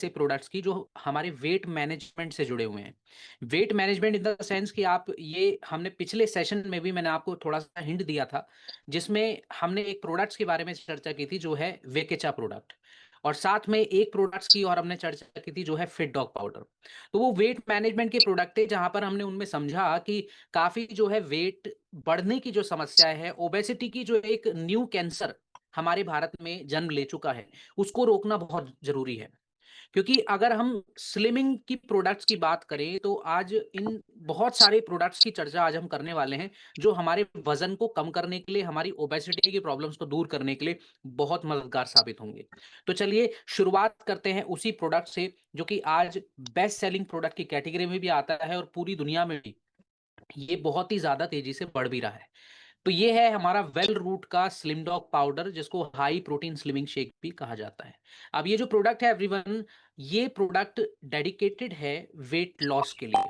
ऐसे प्रोडक्ट्स की जो हमारे वेट मैनेजमेंट से जुड़े हुए हैं। Weight management in the sense कि आप ये हमने पिछले सेशन में भी मैंने आपको थोड़ा-सा हिंट दिया था, जिसमें हमने एक प्रोडक्ट्स के बारे में चर्चा की थी जो है वेकेचा प्रोडक्ट और साथ में एक प्रोडक्ट्स की और हमने चर्चा की थी जो है फिट डॉग पाउडर। तो वो वेट मैनेजमेंट के प्रोडक्ट थे जहाँ पर हमने उनमें समझा कि काफ़ी जो है वेट बढ़ने की जो समस्या है, ओबेसिटी की जो एक न्यू कैंसर हमारे भारत में जन्म ले चुका है, उसको रोकना बहुत ज़रूरी है। क्योंकि अगर हम स्लिमिंग की प्रोडक्ट्स की बात करें तो आज इन बहुत सारे प्रोडक्ट्स की चर्चा आज हम करने वाले हैं जो हमारे वजन को कम करने के लिए हमारी ओबेसिटी की प्रॉब्लम्स को दूर करने के लिए बहुत मददगार साबित होंगे। तो चलिए शुरुआत करते हैं उसी प्रोडक्ट से जो कि आज बेस्ट सेलिंग प्रोडक्ट की कैटेगरी में भी आता है और पूरी दुनिया में भी ये बहुत ही ज्यादा तेजी से बढ़ भी रहा है। तो ये है हमारा वेल रूट का स्लिम डॉग पाउडर जिसको हाई प्रोटीन स्लिमिंग शेक भी कहा जाता है। अब ये जो प्रोडक्ट है एवरीवन, ये प्रोडक्ट डेडिकेटेड है वेट लॉस के लिए,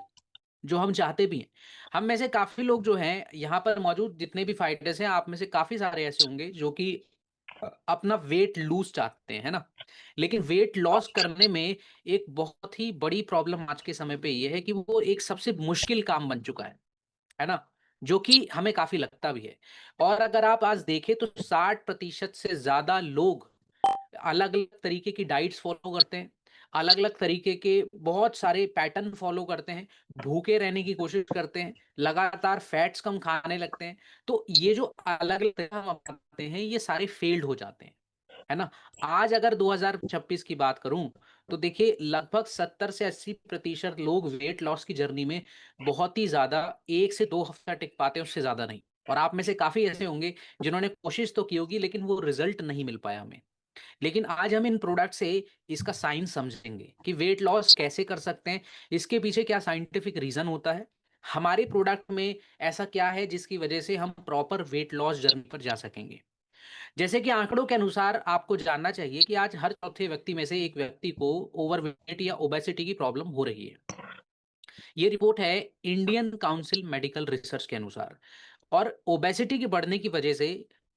जो हम चाहते भी हैं। हम में से काफ़ी लोग जो हैं यहाँ पर मौजूद जितने भी फाइटर्स हैं, आप में से काफ़ी सारे ऐसे होंगे जो कि अपना वेट लूज़ चाहते हैं, है ना? लेकिन वेट लॉस करने में एक बहुत ही बड़ी प्रॉब्लम आज के समय पे ये है कि वो एक सबसे मुश्किल काम बन चुका है ना? जो कि हमें काफ़ी लगता भी है। और अगर आप आज देखें तो 60% से ज़्यादा लोग अलग-अलग तरीके की डाइट्स फ़ॉलो करते हैं, अलग-अलग तरीके के बहुत सारे पैटर्न फ़ॉलो करते हैं, भूखे रहने की कोशिश करते हैं, लगातार फैट्स कम खाने लगते हैं। तो ये जो अलग-अलग तरीके हम अपनाते हैं, ये सारे फेल्ड हो जाते हैं, है ना? आज अगर 2026 की बात करूँ, तो देखिए लगभग 70 से 80% लोग वेट लॉस की जर्नी में बहुत ही ज़्यादा 1 से 2 हफ्ता टिक पाते हैं, उससे ज़्यादा नहीं। और आप में से काफ़ी ऐसे होंगे जिन्होंने कोशिश तो की होगी लेकिन वो रिज़ल्ट नहीं मिल पाया हमें। लेकिन आज हम इन प्रोडक्ट से इसका साइंस समझेंगे कि वेट लॉस कैसे कर सकते हैं, इसके पीछे क्या साइंटिफिक रीज़न होता है, हमारे प्रोडक्ट में ऐसा क्या है जिसकी वजह से हम प्रॉपर वेट लॉस जर्नी पर जा सकेंगे। जैसे कि आंकड़ों के अनुसार आपको जानना चाहिए कि आज हर चौथे व्यक्ति में से एक व्यक्ति को ओवरवेट या ओबेसिटी की प्रॉब्लम हो रही है। ये रिपोर्ट है इंडियन काउंसिल मेडिकल रिसर्च के अनुसार। और ओबेसिटी के बढ़ने की वजह से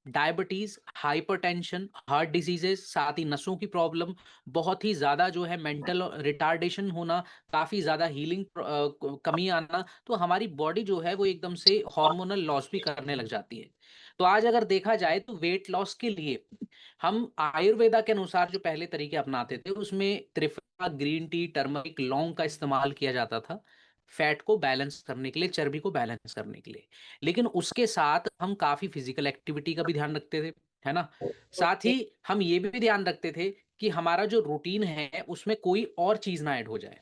डायबिटीज, हाइपरटेंशन, हार्ट डिजीजेस, साथ ही नसों की प्रॉब्लम, बहुत ही ज़्यादा जो है मेंटल रिटार्डेशन होना, काफ़ी ज़्यादा हीलिंग कमी आना, तो हमारी बॉडी जो है वो एकदम से हार्मोनल लॉस भी करने लग जाती है। तो आज अगर देखा जाए तो वेट लॉस के लिए हम आयुर्वेदा के अनुसार जो पहले तरीके अपनाते थे उसमें त्रिफला, ग्रीन टी, टर्मरिक, लौंग का इस्तेमाल किया जाता था फैट को बैलेंस करने के लिए, चर्बी को बैलेंस करने के लिए। लेकिन उसके साथ हम काफ़ी फिज़िकल एक्टिविटी का भी ध्यान रखते थे, है ना? साथ ही हम ये भी ध्यान रखते थे कि हमारा जो रूटीन है, उसमें कोई और चीज़ ना ऐड हो जाए।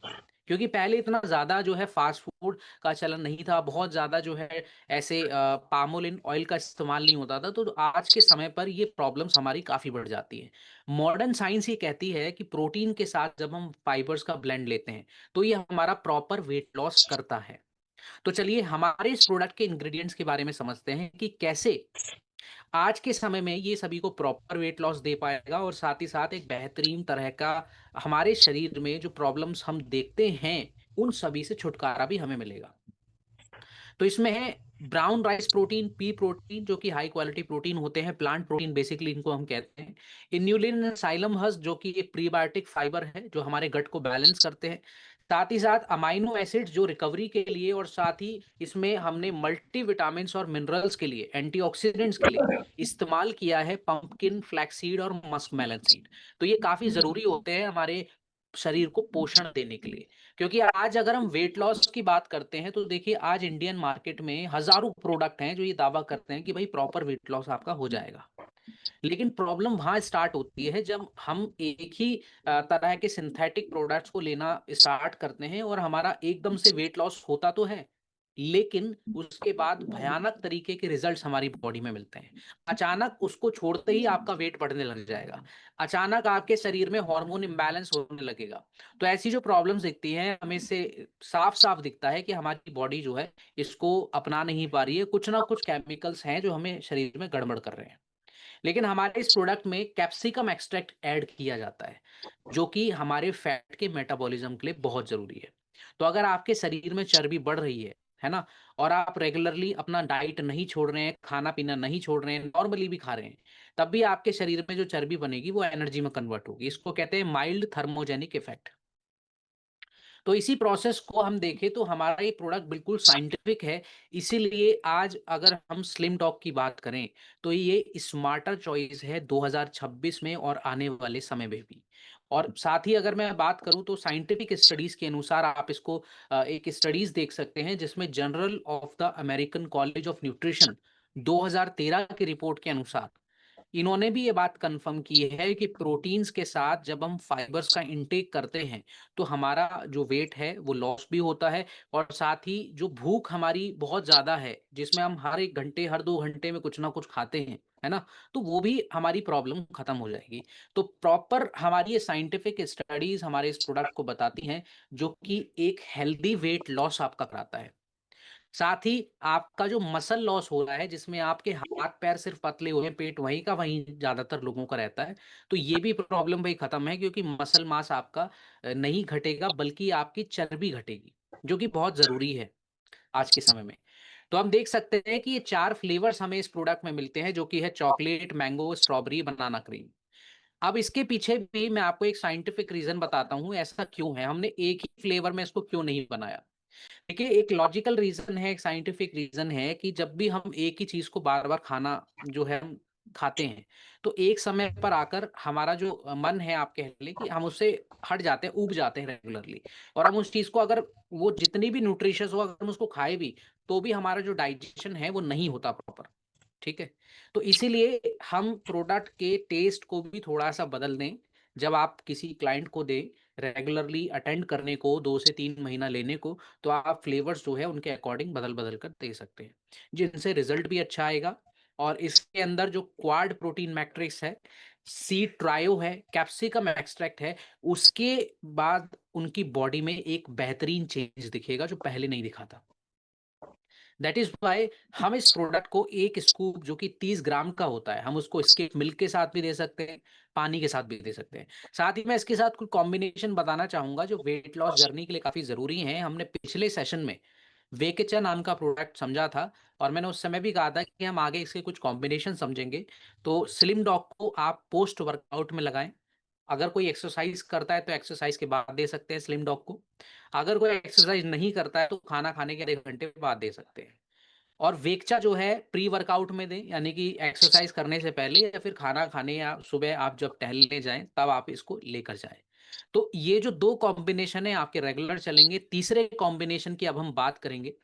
क्योंकि पहले इतना ज़्यादा जो है फ़ास्ट फ़ूड का चलन नहीं था, बहुत ज़्यादा जो है ऐसे पाम ऑयल ऑयल का इस्तेमाल नहीं होता था, तो आज के समय पर ये प्रॉब्लम्स हमारी काफ़ी बढ़ जाती हैं। मॉडर्न साइंस ये कहती है कि प्रोटीन के साथ जब हम फाइबर्स का ब्लेंड लेते हैं, तो ये हमारा प्रॉपर वेट लॉस करता है। तो चलिए हमारे इस प्रोडक्ट के इंग्रेडिएंट्स के बारे में समझते हैं कि कैसे आज के समय में ये सभी को प्रॉपर वेट लॉस दे पाएगा और साथ ही साथ एक बेहतरीन तरह का हमारे शरीर में जो प्रॉब्लम्स हम देखते हैं, उन सभी से छुटकारा भी हमें मिलेगा। तो इसमें है brown rice protein, P protein जो कि हाई क्वालिटी प्रोटीन होते हैं, प्लांट प्रोटीन बेसिकली इनको हम कहते हैं। इन्युलिन एंड साइलम हस्क जो कि एक प्रीबायोटिक फाइबर है जो हमारे गट को बैलेंस करते हैं। साथ ही साथ अमाइनो एसिड्स जो रिकवरी के लिए और साथ ही इसमें हमने मल्टी विटामिन्स और मिनरल्स के लिए, एंटीऑक्सीडेंट्स के लिए इस्तेमाल किया है पंपकिन, फ्लैक्सीड और मस्क मेलन सीड। तो ये काफ़ी ज़रूरी होते हैं हमारे शरीर को पोषण देने के लिए। क्योंकि आज अगर हम वेट लॉस की बात करते हैं तो देखिए आज इंडियन मार्केट में हज़ारों प्रोडक्ट हैं जो ये दावा करते हैं कि भई प्रॉपर वेट लॉस आपका हो जाएगा। लेकिन प्रॉब्लम वहाँ स्टार्ट होती है जब हम एक ही तरह के सिंथेटिक प्रोडक्ट्स को लेना स्टार्ट करते हैं और हमारा एकदम से वेट लॉस होता तो है, लेकिन उसके बाद भयानक तरीके के रिजल्ट्स हमारी बॉडी में मिलते हैं। अचानक उसको छोड़ते ही आपका वेट बढ़ने लग जाएगा। अचानक आपके शरीर में हार्मोन इम्बैलेंस होने लगेगा। तो ऐसी जो प्रॉब्लम्स दिखती हैं, हमें इससे साफ-साफ दिखता है कि हमारी बॉडी जो है, इसको अपना नहीं पा रही है। कुछ ना कुछ केमिकल्स हैं जो हमें शरीर में गड़बड़ कर रहे हैं। लेकिन हमारे इस प्रोडक्ट में कैप्सिकम एक्सट्रैक्ट ऐड किया जाता है, जो कि हमारे फैट के मेटाबॉलिज्म के लिए बहुत ज़रूरी है। तो अगर आपके शरीर में चर्बी बढ़ रही है ना? और आप रेगुलरली अपना डाइट नहीं छोड़ रहे हैं, खाना-पीना नहीं छोड़ रहे हैं, नॉर्मली भी खा रहे हैं, तब भी आपके शरीर में जो चर्बी बनेगी वो एनर्जी में कन्वर्ट होगी। इसको कहते हैं माइल्ड थर्मोजेनिक इफेक्ट। तो इसी प्रोसेस को हम देखें तो हमारा ये प्रोडक्ट बिल्कुल साइंटिफिक है, इसीलिए आज अगर हम स्लिम डॉग की बात करें, तो ये स्मार्टर चॉइस है 2026 में और आने वाले समय में भी। और साथ ही अगर मैं बात करूँ तो साइंटिफिक स्टडीज़ के अनुसार आप इसको एक स्टडीज़ देख सकते हैं जिसमें journal of the American college of nutrition 2013 की रिपोर्ट के अनुसार इन्होंने भी ये बात कन्फर्म की है कि प्रोटीन्स के साथ जब हम फाइबर्स का इंटेक करते हैं, तो हमारा जो वेट है वो लॉस भी होता है और साथ ही जो भूख हमारी बहुत ज़्यादा है, जिसमें हम हर 1 घंटे, हर 2 घंटे में कुछ ना कुछ खाते हैं, है ना? तो वो भी हमारी प्रॉब्लम खत्म हो जाएगी। तो प्रॉपर हमारी ये साइंटिफिक स्टडीज़ हमारे इस प्रोडक्ट को बताती हैं, जो कि एक हेल्दी वेट लॉस आपका कराता है। साथ ही आपका जो मसल लॉस हो रहा है जिसमें आपके हाथ-पैर सिर्फ़ पतले हुए हैं, पेट वहीं का वहीं ज़्यादातर लोगों का रहता है। तो ये भी प्रॉब्लम भई खत्म है क्योंकि मसल मास आपका नहीं घटेगा बल्कि आपकी चर्बी घटेगी, जो कि बहुत ज़रूरी है आज के समय में। तो हम देख सकते हैं कि ये 4 फ्लेवर्स हमें इस प्रोडक्ट में मिलते हैं जो कि है चॉकलेट, मैंगो, स्ट्रॉबेरी, बनाना क्रीम। अब इसके पीछे भी मैं आपको एक साइंटिफिक रीज़न बताता हूँ, ऐसा क्यों है? हमने एक ही फ्लेवर में इसको क्यों नहीं बनाया? देखिए, एक लॉजिकल रीज़न है, एक साइंटिफिक रीज़न है कि जब भी हम एक ही चीज़ को बार-बार खाना जो है हम खाते हैं, तो एक समय पर आकर हमारा जो मन है आप कह लें कि हम उससे हट जाते हैं, ऊब जाते हैं रेगुलरली और हम उस चीज़ को अगर वो जितनी भी न्यूट्रिशियस हो अगर हम उसको खाए भी, तो भी हमारा जो डाइजेशन है वो नहीं होता प्रॉपर, ठीक है? तो इसीलिए हम प्रोडक्ट के टेस्ट को भी थोड़ा-सा बदल दें, जब आप किसी क्लाइंट को दें, रेगुलरली अटेंड करने को 2 से 3 महीना लेने को, तो आप फ्लेवर्स जो है उनके अकॉर्डिंग बदल-बदल कर दे सकते हैं, जिनसे रिज़ल्ट भी अच्छा आएगा और इसके अंदर जो क्वाड प्रोटीन मैट्रिक्स है, सी ट्रायो है, कैप्सिकम एक्सट्रैक्ट है, उसके बाद उनकी बॉडी में एक बेहतरीन चेंज दिखेगा जो पहले नहीं दिखा था। दैट इज़ व्हाई हम इस प्रोडक्ट को 1 स्कूप जो कि 30 ग्राम का होता है, हम उसको स्किप मिल्क के साथ भी दे सकते हैं, पानी के साथ भी दे सकते हैं। साथ ही मैं इसके साथ कुछ कॉम्बिनेशन बताना चाहूँगा जो वेट लॉस जर्नी के लिए काफ़ी ज़रूरी हैं। हमने पिछले सेशन में वेकेचा नाम का प्रोडक्ट समझा था और मैंने उस समय भी कहा था कि हम आगे इसके कुछ कॉम्बिनेशन समझेंगे। तो स्लिम डॉग को आप पोस्ट वर्कआउट में लगाएँ। अगर कोई एक्सरसाइज़ करता है तो एक्सरसाइज़ के बाद दे सकते हैं स्लिम डॉग को। अगर कोई एक्सरसाइज़ नहीं करता है तो खाना खाने के आधे घंटे बाद दे सकते हैं। और वेकचा जो है प्री वर्कआउट में दें, यानी कि एक्सरसाइज़ करने से पहले या फिर खाना खाने या सुबह आप जब टहलने जाएँ, तब आप इसको लेकर जाएँ। तो ये जो 2 कॉम्बिनेशन है आपके रेगुलर चलेंगे। तीसरे कॉम्बिनेशन की अब हम बात करेंगे,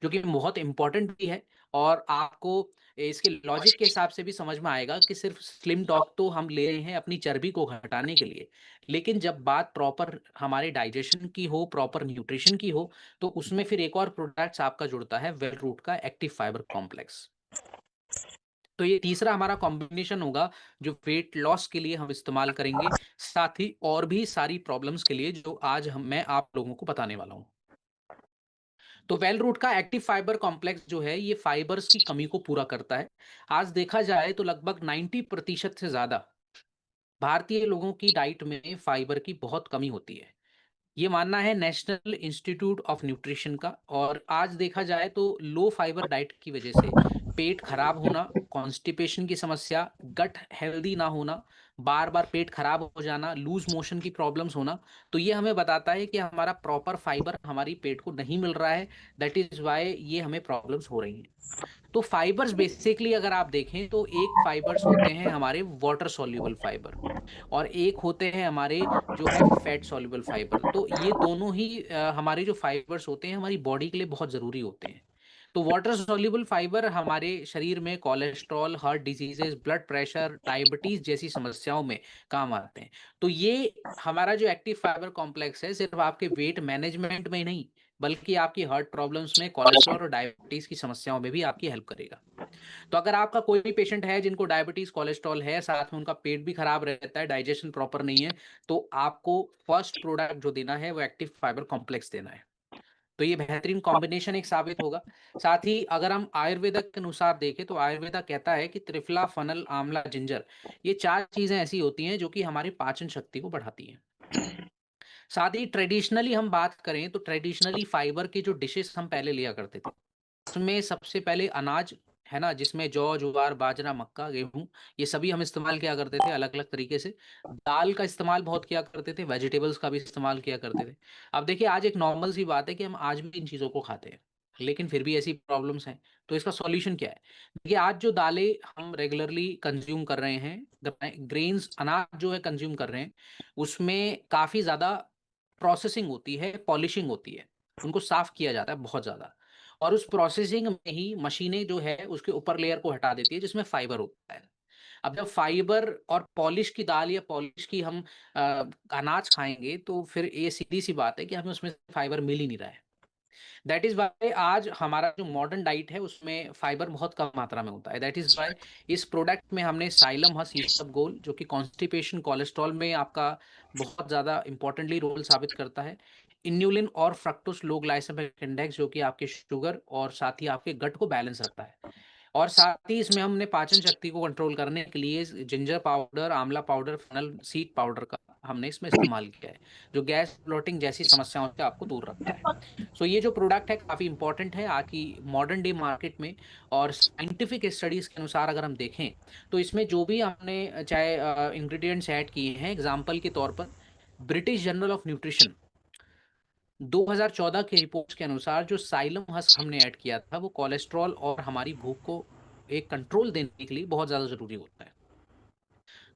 जो कि बहुत इम्पोर्टेंट भी है और आपको इसके लॉजिक के हिसाब से भी समझ में आएगा कि सिर्फ़ स्लिम डॉग तो हम ले रहे हैं अपनी चर्बी को घटाने के लिए। लेकिन जब बात प्रॉपर हमारे डाइजेशन की हो, प्रॉपर न्यूट्रिशन की हो, तो उसमें फिर एक और प्रोडक्ट्स आपका जुड़ता है वेल रूट का एक्टिव फाइबर कॉम्प्लेक्स। तो ये तीसरा हमारा कॉम्बिनेशन होगा जो वेट लॉस के लिए हम इस्तेमाल करेंगे, साथ ही और भी सारी प्रॉब्लम्स के लिए जो आज मैं आप लोगों को बताने वाला हूँ। तो वेल रूट का एक्टिव फाइबर कॉम्प्लेक्स जो है ये फाइबर्स की कमी को पूरा करता है। आज देखा जाए तो लगभग 90% से ज़्यादा भारतीय लोगों की डाइट में फाइबर की बहुत कमी होती है। ये मानना है नेशनल इंस्टीट्यूट ऑफ न्यूट्रिशन का और आज देखा जाए तो लो फाइबर डाइट की वजह से पेट खराब होना, कॉन्स्टिपेशन की समस्या, गट हेल्दी ना होना, बार-बार पेट खराब हो जाना, लूज़ मोशन की प्रॉब्लम्स होना, तो ये हमें बताता है कि हमारा प्रॉपर फाइबर हमारी पेट को नहीं मिल रहा है, दैट इज़ व्हाई ये हमें प्रॉब्लम्स हो रही हैं। तो फाइबर्स बेसिकली अगर आप देखें तो एक फाइबर्स होते हैं हमारे वाटर सॉल्युबल फाइबर और एक होते हैं हमारे जो है फैट सॉल्युबल फाइबर। तो ये दोनों ही हमारे जो फाइबर्स होते हैं हमारी बॉडी के लिए बहुत ज़रूरी होते हैं। तो वाटर सॉल्युबल फाइबर हमारे शरीर में cholesterol, heart diseases, blood pressure, diabetes जैसी समस्याओं में काम आते हैं। तो ये हमारा जो एक्टिव फाइबर कॉम्प्लेक्स है सिर्फ़ आपके वेट मैनेजमेंट में ही नहीं, बल्कि आपकी हार्ट प्रॉब्लम्स में, कोलेस्ट्रॉल और डायबिटीज़ की समस्याओं में भी आपकी हेल्प करेगा। तो अगर आपका कोई भी पेशेंट है जिनको डायबिटीज़, कोलेस्ट्रॉल है, साथ में उनका पेट भी खराब रहता है, डाइजेशन प्रॉपर नहीं है, तो आपको फर्स्ट प्रोडक्ट जो देना है वो एक्टिव फाइबर कॉम्प्लेक्स देना है। तो ये बेहतरीन कॉम्बिनेशन एक साबित होगा। साथ ही अगर हम आयुर्वेदा के अनुसार देखें तो आयुर्वेदा कहता है कि त्रिफला, फनल, आंवला, जिंजर ये 4 चीज़ें ऐसी होती हैं जो कि हमारी पाचन शक्ति को बढ़ाती हैं। साथ ही ट्रेडिशनली हम बात करें तो ट्रेडिशनली फाइबर के जो डिशेस हम पहले लिया करते थे, उसमें सबसे पहले अनाज है ना, जिसमें जौ, ज्वार, बाजरा, मक्का, गेहूँ, ये सभी हम इस्तेमाल किया करते थे अलग-अलग तरीके से। दाल का इस्तेमाल बहुत किया करते थे, वेजिटेबल्स का भी इस्तेमाल किया करते थे। अब देखिए आज एक नॉर्मल सी बात है कि हम आज भी इन चीज़ों को खाते हैं, लेकिन फिर भी ऐसी प्रॉब्लम्स हैं। तो इसका सॉल्यूशन क्या है? देखिए आज जो दालें हम रेगुलरली कंज़्यूम कर रहे हैं, ग्रेन्स अनाज जो है कंज़्यूम कर रहे हैं, उसमें काफ़ी ज़्यादा प्रोसेसिंग होती है, पॉलिशिंग होती है। उनको साफ़ किया जाता है बहुत ज़्यादा। और उस प्रोसेसिंग में ही मशीनें जो है उसके ऊपर लेयर को हटा देती है जिसमें फाइबर होता है। अब जब फाइबर और पॉलिश की दाल या पॉलिश की हम अ, अनाज खाएँगे तो फिर ये सीधी-सी बात है कि हमें उसमें फाइबर मिल ही नहीं रहा है। दैट इज़ व्हाई आज हमारा जो मॉडर्न डाइट है उसमें फाइबर बहुत कम मात्रा में होता है। दैट इज़ व्हाई इस प्रोडक्ट में हमने साइलम हस ईसबगोल जो कि कॉन्स्टिपेशन, कोलेस्ट्रॉल में आपका बहुत ज़्यादा इम्पोर्टेंटली रोल साबित करता है। इन्युलिन और फ्रक्टोज लो ग्लाइसेमिक इंडेक्स जो कि आपके शुगर और साथ ही आपके गट को बैलेंस रखता है। और साथ ही इसमें हमने पाचन शक्ति को कंट्रोल करने के लिए जिंजर पाउडर, आंवला पाउडर, फेनल सीड पाउडर का हमने इसमें इस्तेमाल किया है, जो गैस ब्लोटिंग जैसी समस्याओं से आपको दूर रखता है। सो ये जो प्रोडक्ट है काफ़ी इम्पोर्टेंट है आज की मॉडर्न डे मार्केट में। और साइंटिफिक स्टडीज़ के अनुसार अगर हम देखें, तो इसमें जो भी हमने चाहे इंग्रेडिएंट्स ऐड किए हैं, एग्ज़ाम्पल के तौर पर ब्रिटिश जर्नल ऑफ न्यूट्रिशन 2014 की रिपोर्ट्स के अनुसार जो साइलम हस्क हमने ऐड किया था, वो कोलेस्ट्रॉल और हमारी भूख को एक कंट्रोल देने के लिए बहुत ज़्यादा ज़रूरी होता है।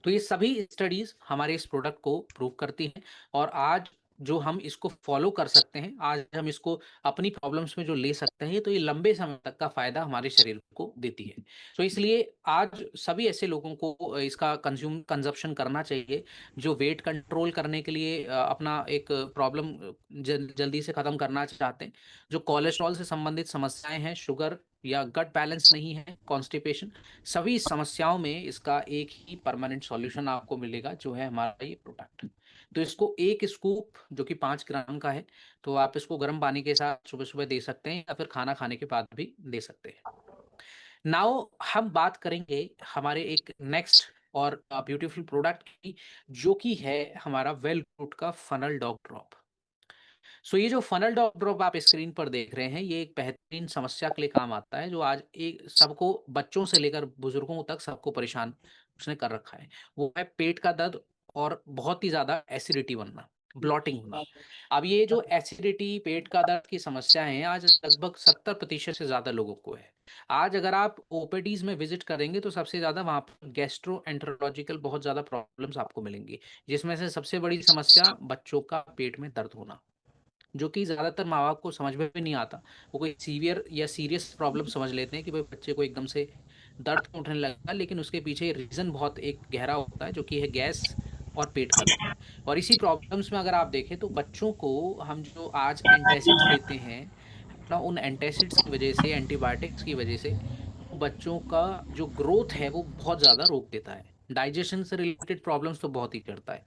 तो ये सभी स्टडीज़ हमारे इस प्रोडक्ट को प्रूव करती हैं और आज जो हम इसको फ़ॉलो कर सकते हैं, आज हम इसको अपनी प्रॉब्लम्स में जो ले सकते हैं, तो ये लंबे समय तक का फ़ायदा हमारे शरीर को देती है। तो इसलिए आज सभी ऐसे लोगों को इसका कंज़प्शन करना चाहिए, जो वेट कंट्रोल करने के लिए अपना एक प्रॉब्लम जल्दी से ख़त्म करना चाहते हैं, जो कोलेस्ट्रॉल से संबंधित समस्याएँ हैं, शुगर या गट बैलेंस नहीं है, कॉन्स्टिपेशन, सभी समस्याओं में इसका एक ही परमानेंट सॉल्यूशन आपको मिलेगा जो है हमारा ये प्रोडक्ट। तो इसको 1 स्कूप जो कि 5 ग्राम का है, तो आप इसको गर्म पानी के साथ सुबह-सुबह दे सकते हैं या फिर खाना खाने के बाद भी दे सकते हैं। नाउ हम बात करेंगे हमारे एक नेक्स्ट और ब्यूटीफुल प्रोडक्ट की, जो कि है हमारा वेल रूट का फनल डॉग ड्रॉप। सो ये जो फनल ड्रॉप आप स्क्रीन पर देख रहे हैं, ये एक बेहतरीन समस्या के लिए काम आता है, जो आज एक सबको बच्चों से लेकर बुजुर्गों तक सबको परेशान उसने कर रखा है। वो है पेट का दर्द और बहुत ही ज़्यादा एसिडिटी बनना, ब्लॉटिंग होना। अब ये जो एसिडिटी, पेट का दर्द की समस्या है, आज लगभग 70% से ज़्यादा लोगों को है। आज अगर आप ओपीडीज़ में विज़िट करेंगे, तो सबसे ज़्यादा वहाँ पर गैस्ट्रोएंटेरोलॉजिकल बहुत ज़्यादा प्रॉब्लम्स आपको मिलेंगी, जिसमें से सबसे बड़ी समस्या बच्चों का पेट में दर्द होना। जो कि ज़्यादातर माँ-बाप को समझ में भी नहीं आता। वो कोई सीवियर या सीरियस प्रॉब्लम समझ लेते हैं कि भाई बच्चे को एकदम से दर्द क्यों उठने लगा, लेकिन उसके पीछे रीज़न बहुत एक गहरा होता है जो कि है गैस और पेट का दर्द। और इसी प्रॉब्लम्स में अगर आप देखें तो बच्चों को हम जो आज एंटासिड्स देते हैं, है ना? उन एंटासिड्स की वज़ह से, एंटीबायोटिक्स की वज़ह से बच्चों का जो ग्रोथ है वो बहुत ज़्यादा रोक देता है। डाइजेशन से रिलेटेड प्रॉब्लम्स तो बहुत ही करता है।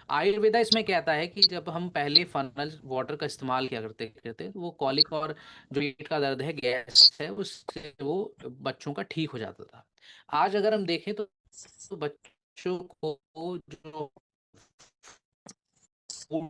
आयुर्वेदा इसमें कहता है कि जब हम पहले फनल वाटर का इस्तेमाल किया करते तो वो कॉलिक और जो पेट का दर्द है, गैस है, उससे वो बच्चों का ठीक हो जाता था। आज अगर हम देखें तो बच्चों को जो फूड